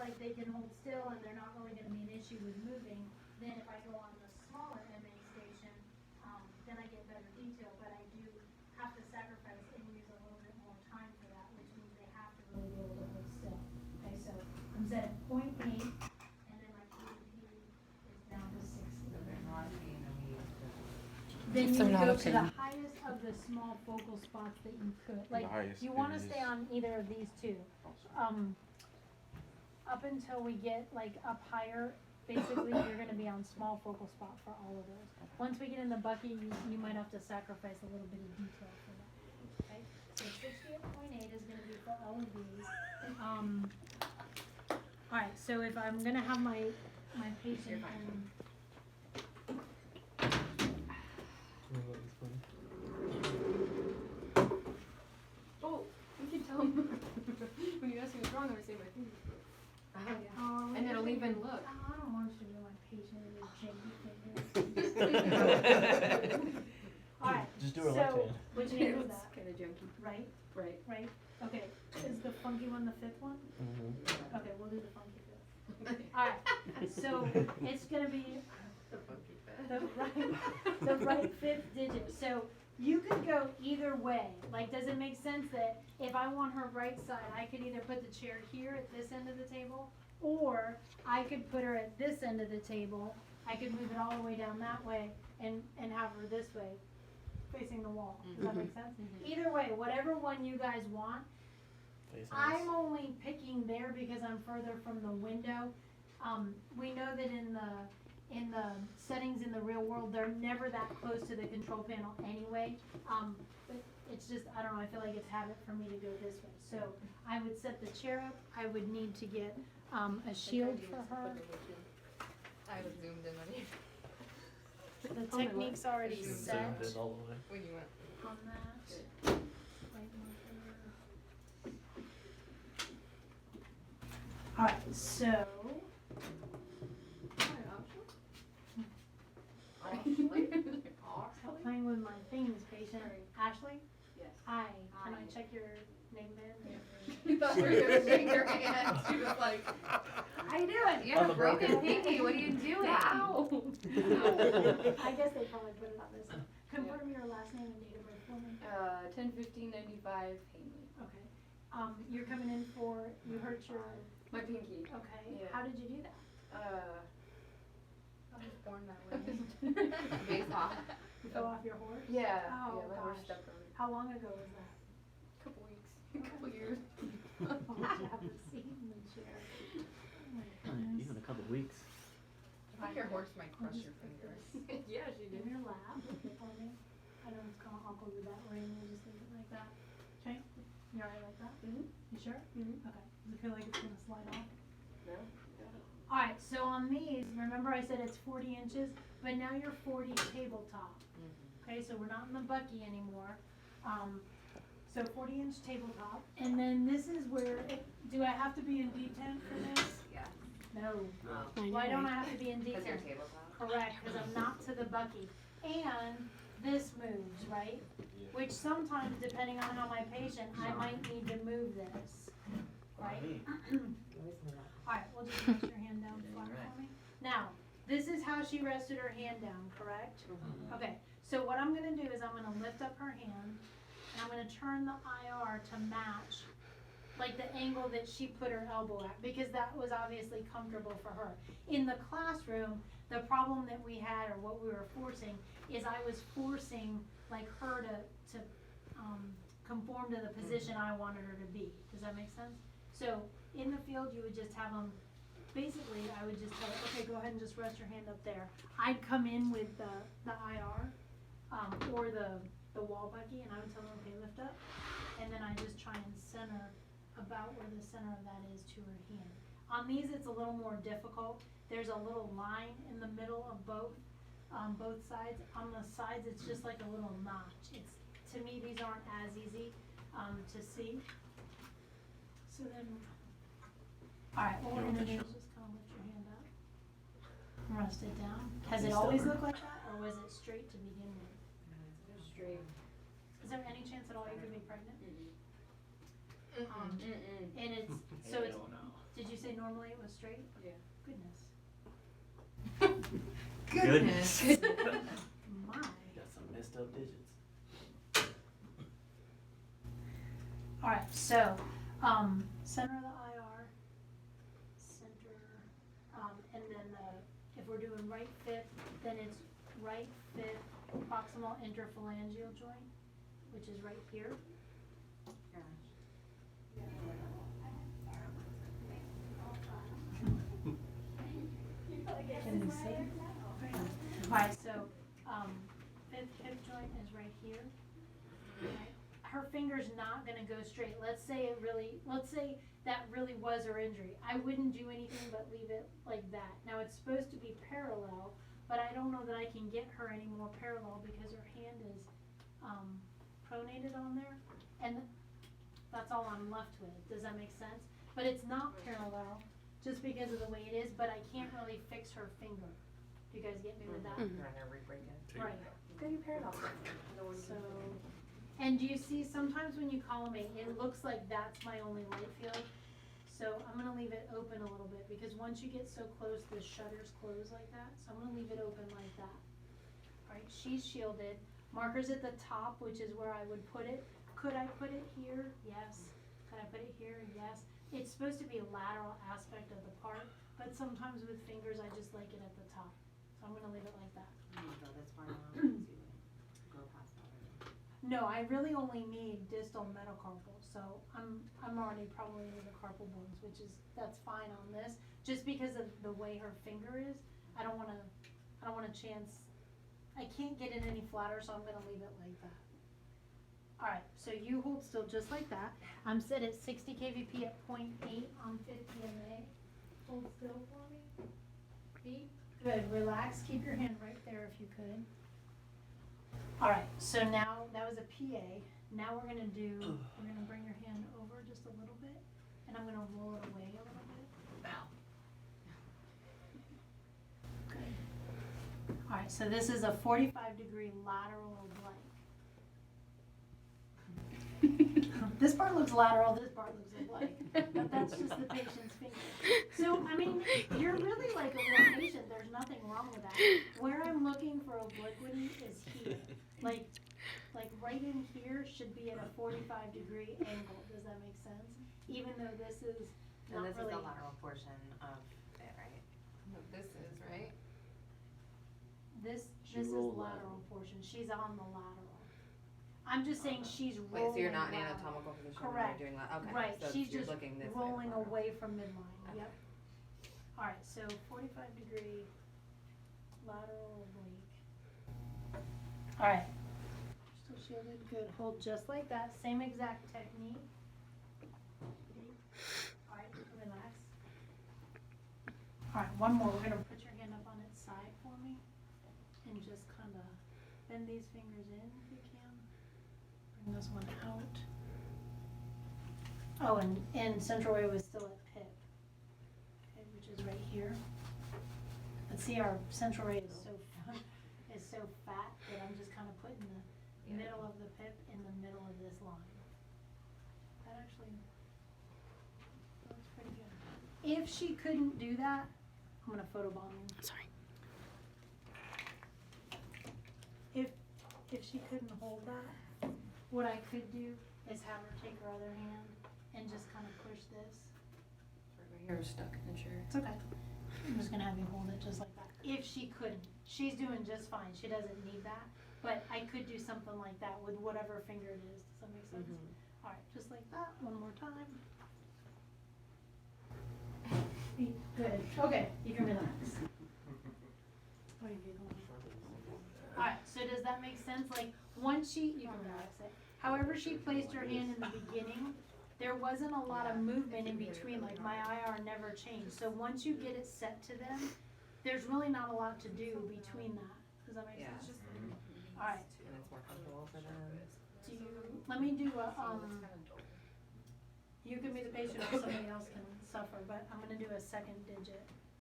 like they can hold still and they're not really gonna be an issue with moving, then if I go on the smaller MA station, then I get better detail, but I do have to sacrifice and use a little bit more time for that, which means they have to really be able to hold still. Okay, so I'm set at 0.8, and then my PDP is down to 60. Then you They're not go okay. to the highest of the small focal spots that you could. Like, highest you wanna is- stay on either of these two. Up until we get like up higher, basically you're gonna be on small focal spot for all of those. Once we get in the bucky, you might have to sacrifice a little bit of detail for that, okay? So 68.8 is gonna be for all of these. Alright, so if I'm gonna have my patient in. Oh, you can tell them when you ask me what's wrong, I'm gonna say my fingers broke. Oh, And it'll even look. I don't want you to know my patient is janky. Alright, Just do her left so, hand. which hand was that? Kinda junky. Right, Right. right, okay, is the funky one the fifth one? Mm-hmm. Okay, we'll do the funky fifth. Alright, so it's gonna be The funky the right fifth digit, so you could go either way. Like, does it make sense that if I want her right side, I could either put the chair here at this end of the table, or I could put her at this end of the table. I could move it all the way down that way and have her this way, facing the wall. Does that make sense? Either way, whatever one you guys want. I'm only picking there because I'm further from the window. We know that in the settings in the real world, they're never that close to the control panel anyway. But it's just, I don't know, I feel like it's habit for me to go this way. So I would set the chair up. I would need to get a shield for her. I was zoomed in on you. The technique's already Zoomed set Zoomed in all the way. When you went. on that. Right marker. Alright, so stop playing with my things, patient. Ashley? Yes. Hi, can I check your name band? You thought you were gonna shake your hand. She was like, How you doing? you On have the a broken broken- pinky, what are you doing? Ow. I guess they probably put it on this one. Confirm your last name and date of birth for me. 10/15/95 Hanley. Okay. You're coming in for, you hurt your, My pinky. okay, Yeah. how did you do that? I was born that way. Based off. You fell off your horse? Yeah. Oh, yeah, my horse gosh. stepped on it. How long ago was that? Couple weeks. Couple years. Oh, you have the seat in the chair. Oh my goodness. Even a couple weeks. I think your horse might I'll crush just your put fingers. this Yeah, she in your lap for me. I know it's kind of awkward with that ring, we'll just leave it like that. Okay, you alright like that? Mhm. You sure? Mhm. Okay, does it feel like it's gonna slide off? No. Alright, so on these, remember I said it's 40 inches, but now you're 40 tabletop. Okay, so we're not in the bucky anymore. So 40-inch tabletop, and then this is where, do I have to be in D10 for this? Yeah. No. Oh. Why don't I have to be in Because your D10? tabletop. Correct, because I'm not to the bucky. And this moves, right? Which sometimes, depending on how my patient, I might need to move this, right? Alright, we'll just rest your hand down flat for me. Now, this is how she rested her hand down, correct? Okay, so what I'm gonna do is I'm gonna lift up her hand, and I'm gonna turn the IR to match, like the angle that she put her elbow at, because that was obviously comfortable for her. In the classroom, the problem that we had, or what we were forcing, is I was forcing like her to conform to the position I wanted her to be. Does that make sense? So in the field, you would just have them, basically, I would just tell her, okay, go ahead and just rest your hand up there. I'd come in with the IR, or the wall bucky, and I would tell them, okay, lift up. And then I just try and center about where the center of that is to her hand. On these, it's a little more difficult. There's a little line in the middle of both sides. On the sides, it's just like a little notch. To me, these aren't as easy to see. So then, alright, what we're gonna do is just kind of lift your hand up. Rest it down. Has it always looked like that, or was it straight to begin with? Straight. Is there any chance at all you could be pregnant? Mm-mm. And it's, so it's, did you say say normally it was straight? Yeah. Goodness. Goodness. My. Got some messed up digits. Alright, so, center of the IR, center, and then if we're doing right fifth, then it's right fifth proximal interphalangeal joint, which is right here. Can you see? Alright, so, fifth hip joint is right here. Right. Her finger's not gonna go straight. Let's say that really was her injury. I wouldn't do anything but leave it like that. Now it's supposed to be parallel, but I don't know that I can get her any more parallel because her hand is, pronated on there. And that's all I'm left with. Does that make sense? But it's not parallel just because of the way it is, but I can't really fix her finger. Do you guys get me with that? Right. Very parallel. So, and do you see sometimes when you collimate, it looks like that's my only light field. So I'm gonna leave it open a little bit because once you get so close, the shutters close like that. So I'm gonna leave it open like that. Alright, she's shielded. Markers at the top, which is where I would put it. Could I put it here? Yes. Could I put it here? Yes. It's supposed to be a lateral aspect of the part, but sometimes with fingers, I just like it at the top. So I'm gonna leave it like that. No, I really only need distal metacarpal, so I'm already probably into the carpal bones, that's fine on this. Just because of the way her finger is, I don't wanna chance, I can't get it any flatter, so I'm gonna leave it like that. Alright, so you hold still just like that. I'm set at 60 kVp at 0.8 on 50 MA. Hold still for me. Feet. Good, relax, keep your hand right there if you could. Alright, so now, that was a PA. Now we're gonna bring your hand over just a little bit, and I'm gonna roll it away a little bit. Good. Alright, so this is a 45-degree lateral oblique. This part looks lateral, this part looks oblique, but that's just the patient's finger. So, I mean, you're really like a real patient, there's nothing wrong with that. Where I'm looking for obliquity is here. Like right in here should be at a 45-degree angle, does that make sense? Even though this is not And this really. is the lateral portion of it, right? This is, right? This She is rolled lateral portion, she's on the lateral. I'm just saying she's Wait, rolling so you're not in lateral. anatomical position Correct. when you're doing that? Okay. Right, So she's you're just looking this way rolling lateral. away from midline, Okay. yep. Alright, so 45-degree lateral oblique. Alright. Still shielded, good. Hold just like that, same exact technique. Alright, relax. Alright, one more. We're gonna put your hand up on its side for me. And just kinda bend these fingers in if you can. Bring this one out. Oh, and central ray was still at pip. Okay, which is right here. But see, our central ray is so fat that I'm just kind of putting the middle of the pip in the middle of this line. That actually looks pretty good. If she couldn't do that, I'm gonna photobomb you. Sorry. If she couldn't hold that, what I could do is have her take her other hand and just kind of push this. My hair is stuck in the chair. It's okay. I'm just gonna have you hold it just like that. If she couldn't, she's doing just fine. She doesn't need that. But I could do something like that with whatever finger it is. Does that make sense? All right, just like that. One more time. Good. Okay, you can relax. What are you giggling? All right. So does that make sense? Like once you can relax it. However she placed her hand in the beginning, there wasn't a lot of movement in between. Like my IR never changed. So once you get it set to them, there's really not a lot to do between that. Does that make sense? All right. And it's more comfortable for them. Let me do a, you can be the patient or somebody else can suffer, but I'm gonna do a second digit.